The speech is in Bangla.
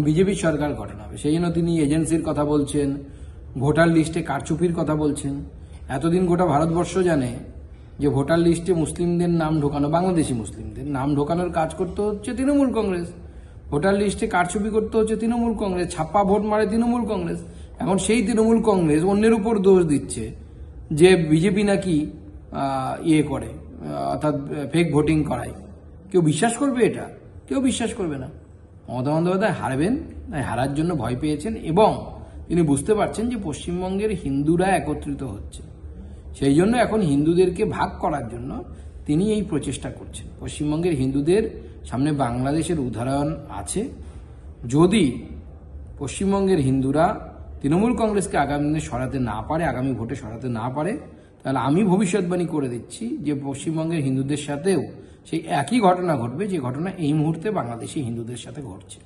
বিজেপির সরকার গঠন হবে, সেই জন্য তিনি এজেন্সির কথা বলছেন, ভোটার লিস্টে কারচুপির কথা বলছেন। এতদিন গোটা ভারতবর্ষ জানে যে ভোটার লিস্টে মুসলিমদের নাম ঢোকানো, বাংলাদেশি মুসলিমদের নাম ঢোকানোর কাজ করতে হচ্ছে তৃণমূল কংগ্রেস, ভোটার লিস্টে কারচুপি করতে হচ্ছে তৃণমূল কংগ্রেস, ছাপ্পা ভোট মারে তৃণমূল কংগ্রেস। এখন সেই তৃণমূল কংগ্রেস অন্যের উপর দোষ দিচ্ছে যে বিজেপি নাকি ইয়ে করে, অর্থাৎ ফেক ভোটিং করায়। কেউ বিশ্বাস করবে এটা? কেউ বিশ্বাস করবে না। মমতা বন্দ্যোপাধ্যায় হারবেন, তাই হারার জন্য ভয় পেয়েছেন এবং তিনি বুঝতে পারছেন যে পশ্চিমবঙ্গের হিন্দুরা একত্রিত হচ্ছে, সেই জন্য এখন হিন্দুদেরকে ভাগ করার জন্য তিনি এই প্রচেষ্টা করছেন। পশ্চিমবঙ্গের হিন্দুদের সামনে বাংলাদেশের উদাহরণ আছে। যদি পশ্চিমবঙ্গের হিন্দুরা তৃণমূল কংগ্রেসকে আগামী দিনে সরাতে না পারে, আগামী ভোটে সরাতে না পারে, তাহলে আমি ভবিষ্যৎবাণী করে দিচ্ছি যে পশ্চিমবঙ্গের হিন্দুদের সাথেও সেই একই ঘটনা ঘটবে যে ঘটনা এই মুহূর্তে বাংলাদেশি হিন্দুদের সাথে ঘটছে।